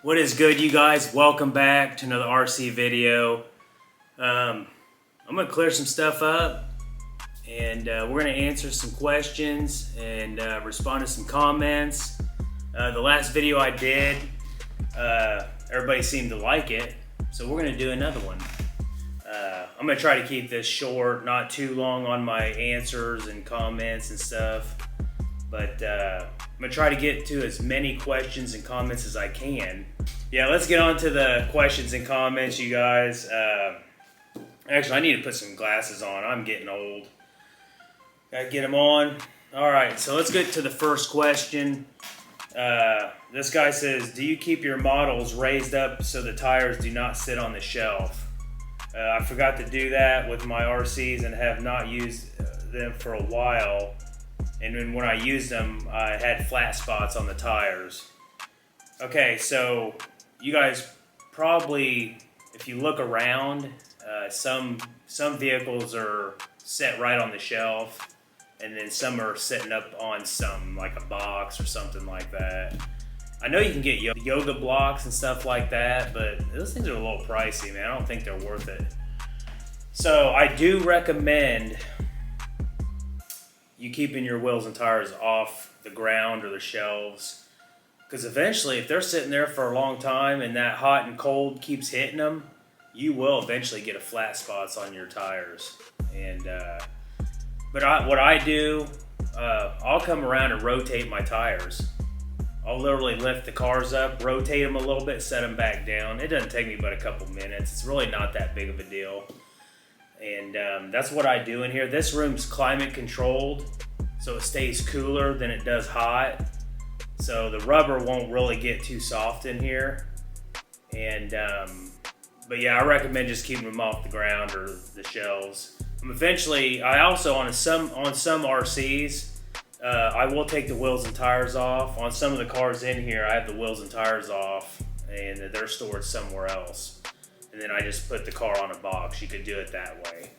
What is good, you guys? Welcome back to another RC video. I'm gonna clear some stuff up, and we're gonna answer some questions and respond to some comments. The last video I did, everybody seemed to like it, so we're gonna do another one. I'm gonna try to keep this short, not too long on my answers and comments and stuff, but I'm gonna try to get to as many questions and comments as I can. Yeah, let's get on to the questions and comments, you guys. Actually, I need to put some glasses on. I'm getting old. Gotta get them on. All right, so let's get to the first question. This guy says, do you keep your models raised up so the tires do not sit on the shelf? I forgot to do that with my RCs and have not used them for a while. And then when I used them, I had flat spots on the tires. Okay, so you guys probably, if you look around, some vehicles are set right on the shelf, and then some are sitting up on some, like a box or something like that. I know you can get yoga blocks and stuff like that, but those things are a little pricey, man. I don't think they're worth it. So I do recommend you keeping your wheels and tires off the ground or the shelves, because eventually, if they're sitting there for a long time and that hot and cold keeps hitting them, you will eventually get a flat spots on your tires. And what I do, I'll come around and rotate my tires. I'll literally lift the cars up, rotate them a little bit, set them back down. It doesn't take me but a couple minutes. It's really not that big of a deal. And that's what I do in here. This room's climate controlled, so it stays cooler than it does hot. So the rubber won't really get too soft in here. And but yeah, I recommend just keeping them off the ground or the shelves. Eventually, I also on some RCs, I will take the wheels and tires off. On some of the cars in here, I have the wheels and tires off, and they're stored somewhere else. And then I just put the car on a box. You could do it that way.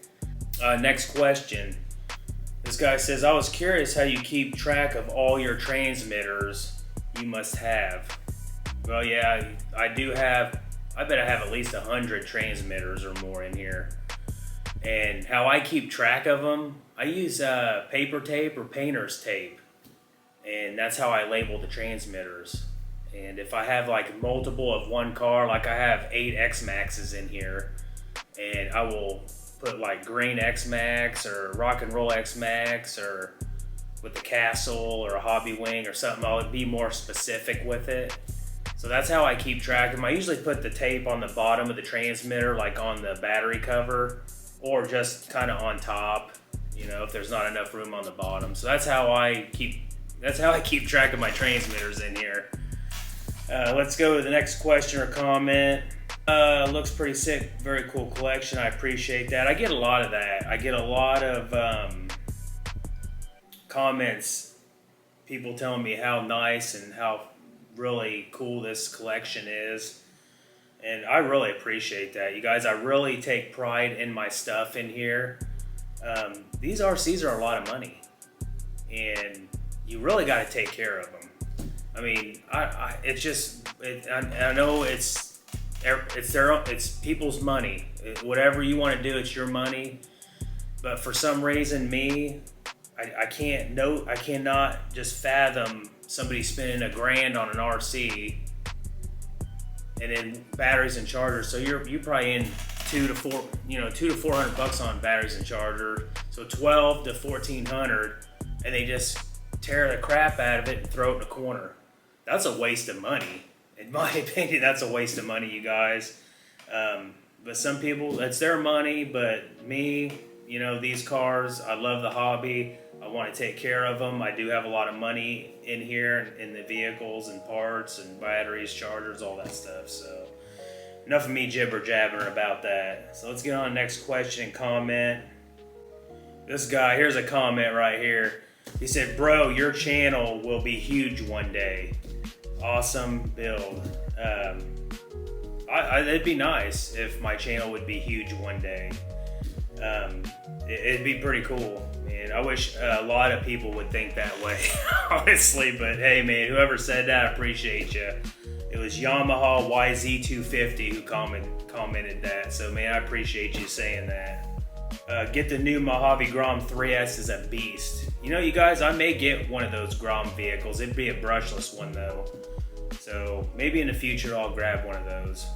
Next question. This guy says, I was curious how you keep track of all your transmitters you must have. Well, yeah, I do have, I bet I have at least 100 transmitters or more in here. And how I keep track of them, I use paper tape or painter's tape. And that's how I label the transmitters. And if I have like multiple of one car, like I have 8 X-Maxes in here, and I will put like green X-Max or rock and roll X-Max or with the Castle or a Hobby Wing or something, I'll be more specific with it. So that's how I keep track of them. I usually put the tape on the bottom of the transmitter, like on the battery cover, or just kind of on top, you know, if there's not enough room on the bottom. So that's how I keep track of my transmitters in here. Let's go to the next question or comment. Looks pretty sick. Very cool collection. I appreciate that. I get a lot of that. I get a lot of comments, people telling me how nice and how really cool this collection is. And I really appreciate that. You guys, I really take pride in my stuff in here. These RCs are a lot of money, and you really got to take care of them. I mean, I know it's people's money. Whatever you want to do, it's your money. But for some reason, I cannot just fathom somebody spending $1,000 on an RC and then batteries and chargers. So you're probably in $200 to $400 on batteries and charger. So $1,200 to $1,400, and they just tear the crap out of it and throw it in a corner. That's a waste of money. In my opinion, that's a waste of money, you guys. But some people, it's their money, but me, you know, these cars, I love the hobby. I want to take care of them. I do have a lot of money in here in the vehicles and parts and batteries, chargers, all that stuff. So enough of me jibber-jabbering about that. So let's get on to the next question and comment. This guy, here's a comment right here. He said, bro, your channel will be huge one day. Awesome build. It'd be nice if my channel would be huge one day. It'd be pretty cool. And I wish a lot of people would think that way, honestly. But hey, man, whoever said that, I appreciate you. It was Yamaha YZ250 who commented that. So man, I appreciate you saying that. Get the new Mojave Grom 3S is a beast. You know, you guys, I may get one of those Grom vehicles. It'd be a brushless one though. So maybe in the future I'll grab one of those.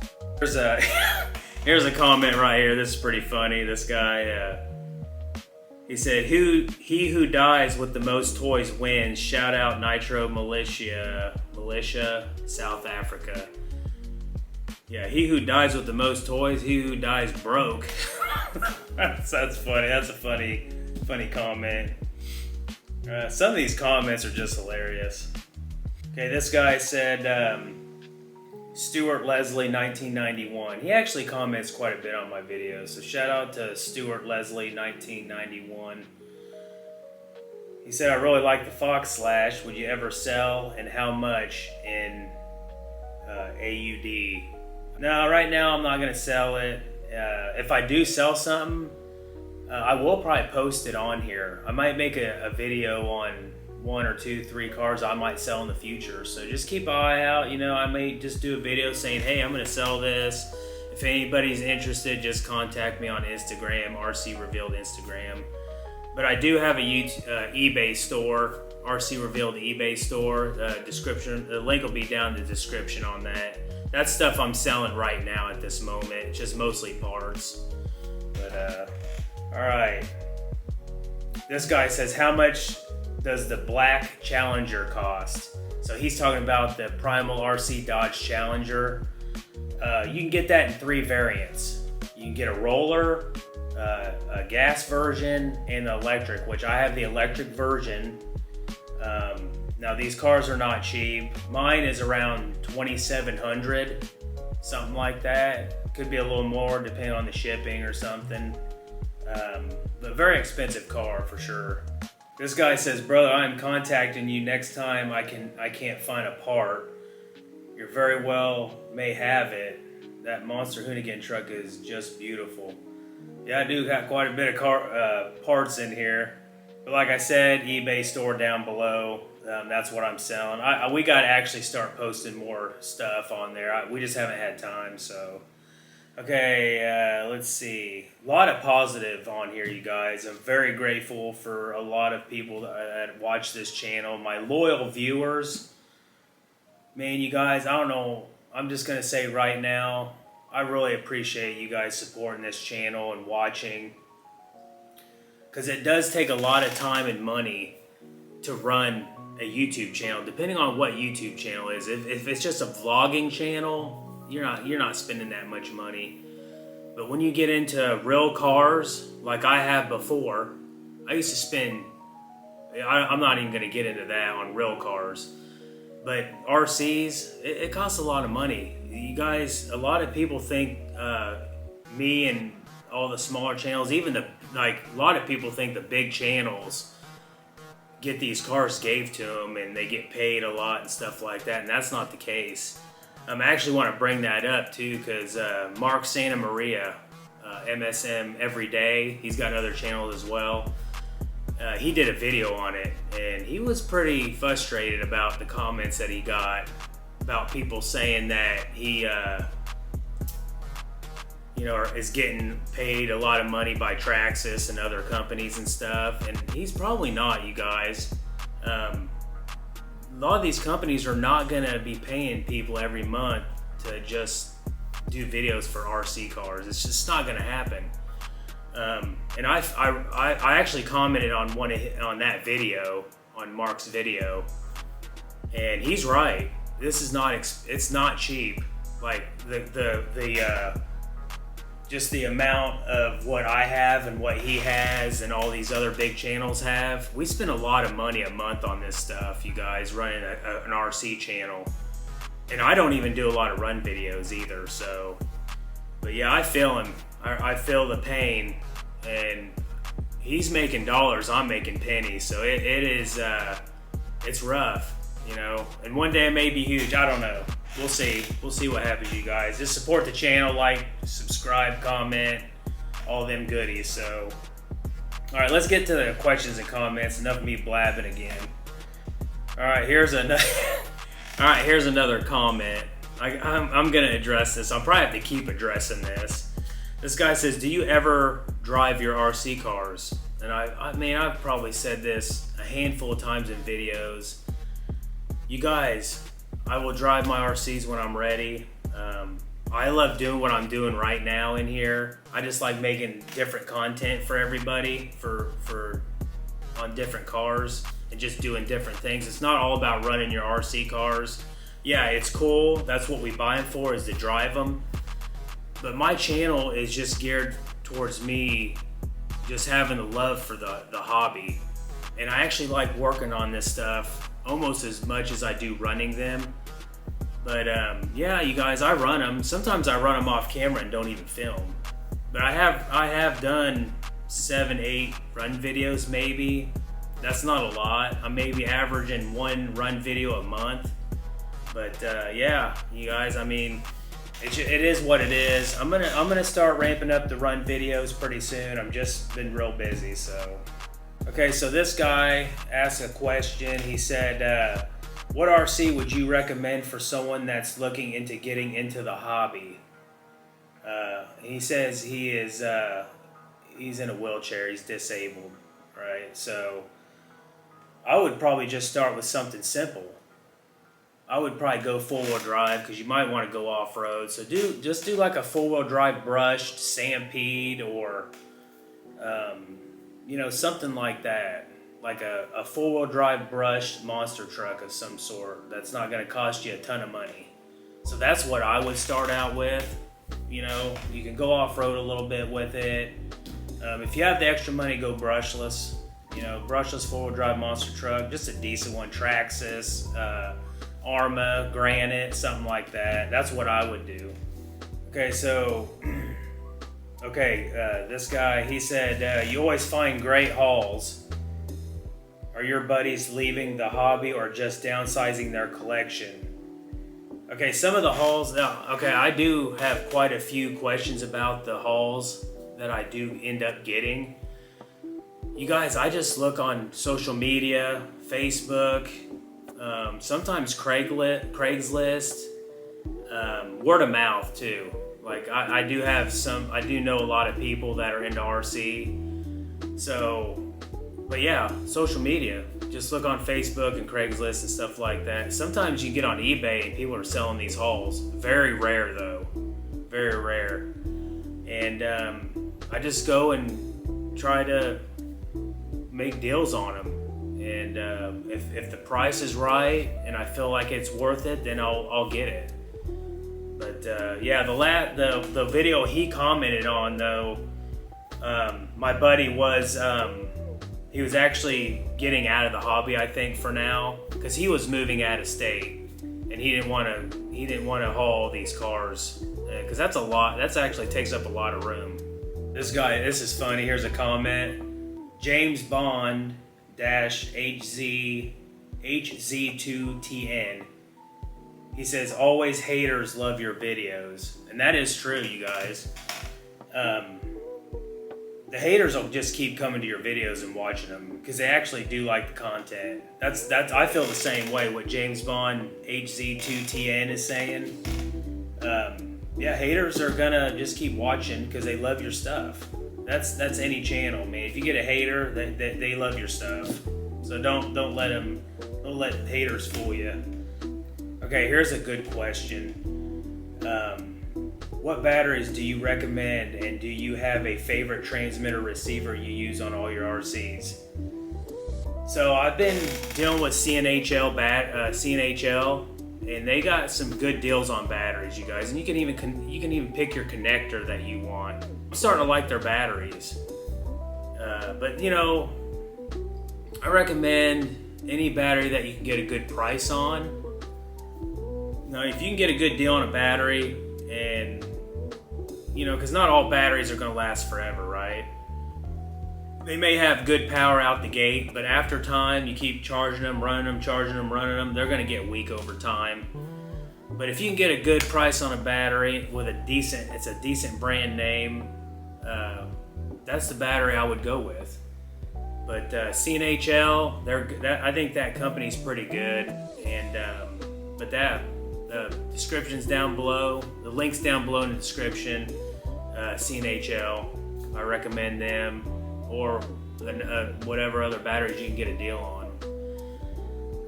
Here's a comment right here. This is pretty funny. This guy, he said, he who dies with the most toys wins. Shout out Nitro Militia, South Africa. Yeah, he who dies with the most toys, he who dies broke. that's funny. That's a funny comment. Some of these comments are just hilarious. Okay, this guy said, Stuart Leslie 1991. He actually comments quite a bit on my videos, so shout out to Stuart Leslie 1991. He said, I really like the Fox Slash. Would you ever sell, and how much in AUD? No, right now I'm not going to sell it. If I do sell something, I will probably post it on here. I might make a video on 1 or 2, 3 cars I might sell in the future. So just keep an eye out. You know, I may just do a video saying, hey, I'm going to sell this. If anybody's interested, just contact me on Instagram, RC Revealed Instagram. But I do have a eBay store, RC Revealed eBay store. The link will be down in the description on that. That's stuff I'm selling right now at this moment, just mostly parts. But all right. This guy says, how much does the black Challenger cost? So he's talking about the Primal RC Dodge Challenger. You can get that in 3 variants. You can get a roller, a gas version, and the electric, which I have the electric version. Now these cars are not cheap. Mine is around $2,700, something like that. Could be a little more depending on the shipping or something. But very expensive car for sure. This guy says, brother, I'm contacting you next time I can't find a part. You very well may have it. That Monster Hoonigan truck is just beautiful. Yeah, I do got quite a bit of parts in here. But like I said, eBay store down below. That's what I'm selling. We got to actually start posting more stuff on there. We just haven't had time, so. Okay, let's see. A lot of positive on here, you guys. I'm very grateful for a lot of people that watch this channel. My loyal viewers. Man, you guys, I don't know. I'm just going to say right now, I really appreciate you guys supporting this channel and watching. Because it does take a lot of time and money to run a YouTube channel, depending on what YouTube channel is. If it's just a vlogging channel, you're not spending that much money. But when you get into real cars, like I have before, I used to spend, I'm not even going to get into that on real cars, but RCs, it costs a lot of money. You guys, a lot of people think me and all the smaller channels, even a lot of people think the big channels get these cars gave to them and they get paid a lot and stuff like that, and that's not the case. I actually want to bring that up too, because Mark Santa Maria, MSM Everyday, he's got other channels as well. He did a video on it, and he was pretty frustrated about the comments that he got about people saying that he, is getting paid a lot of money by Traxxas and other companies and stuff, and he's probably not, you guys. A lot of these companies are not going to be paying people every month to just do videos for RC cars. It's just not going to happen. And I actually commented on on that video, on Mark's video, and he's right. This is not, it's not cheap. Like just the amount of what I have and what he has and all these other big channels have. We spend a lot of money a month on this stuff, you guys, running an RC channel. And I don't even do a lot of run videos either, so. But yeah, I feel him. I feel the pain, and he's making dollars, I'm making pennies, so it's rough, you know. And one day it may be huge, I don't know. We'll see what happens, you guys. Just support the channel, like, subscribe, comment, all them goodies. So, all right, let's get to the questions and comments. Enough of me blabbing again. All right, here's another. All right, here's another comment. I'm gonna address this. I'll probably have to keep addressing this. This guy says, do you ever drive your RC cars? And I mean, I've probably said this a handful of times in videos. You guys, I will drive my RCs when I'm ready. I love doing what I'm doing right now in here. I just like making different content for everybody on different cars and just doing different things. It's not all about running your RC cars. Yeah, it's cool. That's what we buy them for, is to drive them. But my channel is just geared towards me just having a love for the hobby. And I actually like working on this stuff almost as much as I do running them. But yeah, you guys, I run them. Sometimes I run them off camera and don't even film. But I have done 7, 8 run videos maybe. That's not a lot. I'm maybe averaging 1 run video a month. But yeah, you guys, I mean, it is what it is. I'm gonna start ramping up the run videos pretty soon. I'm just been real busy, so. Okay, so this guy asked a question. He said, what RC would you recommend for someone that's looking into getting into the hobby? He says he's in a wheelchair. He's disabled, right? So I would probably just start with something simple. I would probably go 4-wheel drive because you might want to go off-road. So just do like a 4-wheel drive brushed Stampede or you know, something like that. Like a 4-wheel drive brushed monster truck of some sort that's not going to cost you a ton of money. So that's what I would start out with. You know, you can go off-road a little bit with it. If you have the extra money, go brushless. You know, brushless 4-wheel drive monster truck, just a decent one. Traxxas, Arrma, Granite, something like that. That's what I would do. Okay, so, this guy, he said, you always find great hauls. Are your buddies leaving the hobby or just downsizing their collection? Okay, some of the hauls, I do have quite a few questions about the hauls that I do end up getting. You guys, I just look on social media, Facebook, sometimes Craigslist, word of mouth too. Like I do know a lot of people that are into RC. So, but yeah, social media. Just look on Facebook and Craigslist and stuff like that. Sometimes you can get on eBay and people are selling these hauls. Very rare though, very rare. And I just go and try to make deals on them. And if the price is right and I feel like it's worth it, then I'll get it. But yeah, the video he commented on though, my buddy was he was actually getting out of the hobby, I think, for now, because he was moving out of state and he didn't want to haul these cars because that's a lot. That's actually takes up a lot of room. This is funny. Here's a comment. James Bond HZ2TN. He says, always haters love your videos. And that is true, you guys. The haters will just keep coming to your videos and watching them because they actually do like the content. That's I feel the same way. What James Bond HZ2TN is saying. Yeah, haters are gonna just keep watching because they love your stuff. That's any channel, man. If you get a hater, they love your stuff. So don't let haters fool you. Okay, here's a good question. What batteries do you recommend, and do you have a favorite transmitter receiver you use on all your RCs? So I've been dealing with CNHL, and they got some good deals on batteries, you guys. And you can even pick your connector that you want. I'm starting to like their batteries, but you know, I recommend any battery that you can get a good price on. Now, if you can get a good deal on a battery, and you know, because not all batteries are going to last forever, right? They may have good power out the gate, but after time, you keep charging them, running them, charging them, running them, they're going to get weak over time. But if you can get a good price on a battery with it's a decent brand name, that's the battery I would go with. But CNHL, I think that company's pretty good, and but The description's down below. The link's down below in the description. CNHL, I recommend them, or whatever other batteries you can get a deal on.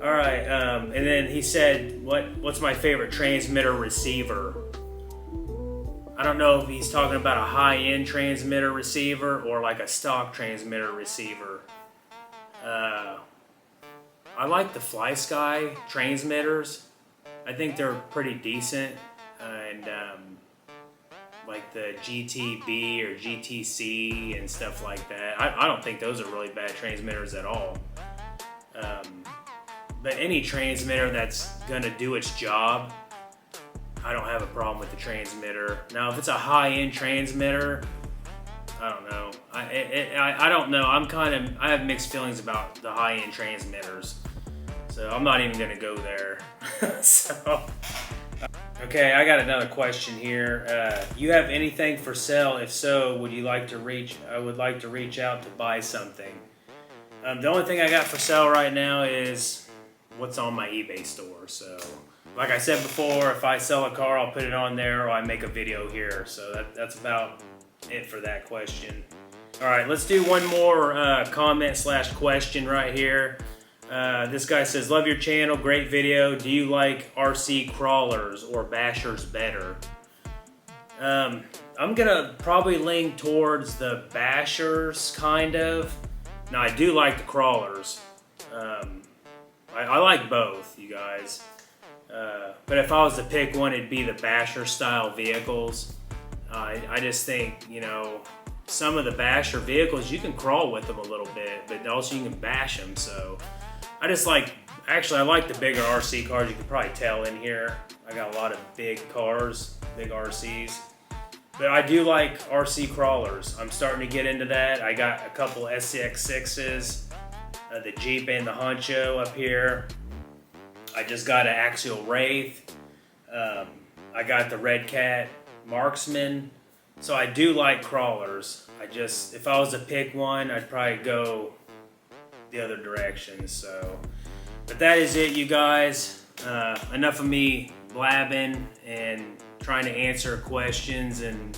All right, and then he said, what's my favorite transmitter receiver? I don't know if he's talking about a high-end transmitter receiver or like a stock transmitter receiver. I like the FlySky transmitters. I think they're pretty decent, and like the GTB or GTC and stuff like that. I don't think those are really bad transmitters at all. But any transmitter that's gonna do its job, I don't have a problem with the transmitter. Now, if it's a high-end transmitter, I don't know. I don't know. I have mixed feelings about the high-end transmitters, so I'm not even gonna go there. Okay, I got another question here. You have anything for sale? If so, I would like to reach out to buy something. The only thing I got for sale right now is what's on my eBay store. So, like I said before, if I sell a car, I'll put it on there, or I make a video here. So that's about it for that question. All right, let's do one more comment/question right here. This guy says, love your channel, great video. Do you like RC crawlers or bashers better? I'm gonna probably lean towards the bashers, kind of. Now, I do like the crawlers. I like both, you guys. But if I was to pick one, it'd be the basher style vehicles. I just think, you know, some of the basher vehicles, you can crawl with them a little bit, but also you can bash them. So I like the bigger RC cars. You can probably tell in here. I got a lot of big cars, big RCs. But I do like RC crawlers. I'm starting to get into that. I got a couple SCX6s, the Jeep and the Honcho up here. I just got an Axial Wraith. I got the Red Cat Marksman. So I do like crawlers. If I was to pick one, I'd probably go the other direction. So, but that is it, you guys. Enough of me blabbing and trying to answer questions and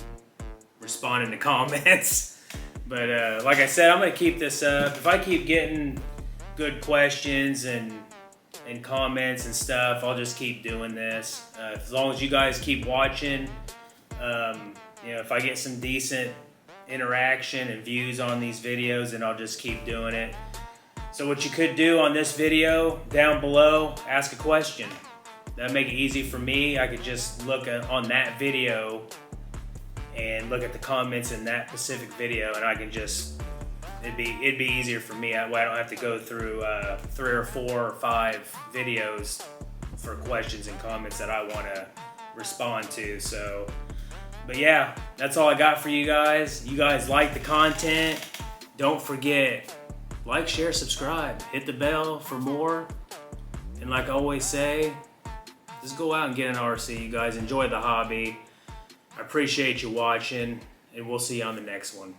responding to comments. But like I said, I'm gonna keep this up. If I keep getting good questions and comments and stuff, I'll just keep doing this. As long as you guys keep watching, you know, if I get some decent interaction and views on these videos, then I'll just keep doing it. So what you could do on this video, down below, ask a question. That'd make it easy for me. I could just look on that video and look at the comments in that specific video, and I can just, it'd be easier for me. That way I don't have to go through 3 or 4 or 5 videos for questions and comments that I want to respond to. So, but yeah, that's all I got for you guys. You guys like the content. Don't forget, like, share, subscribe, hit the bell for more. And like I always say, just go out and get an RC, you guys. Enjoy the hobby. I appreciate you watching, and we'll see you on the next one.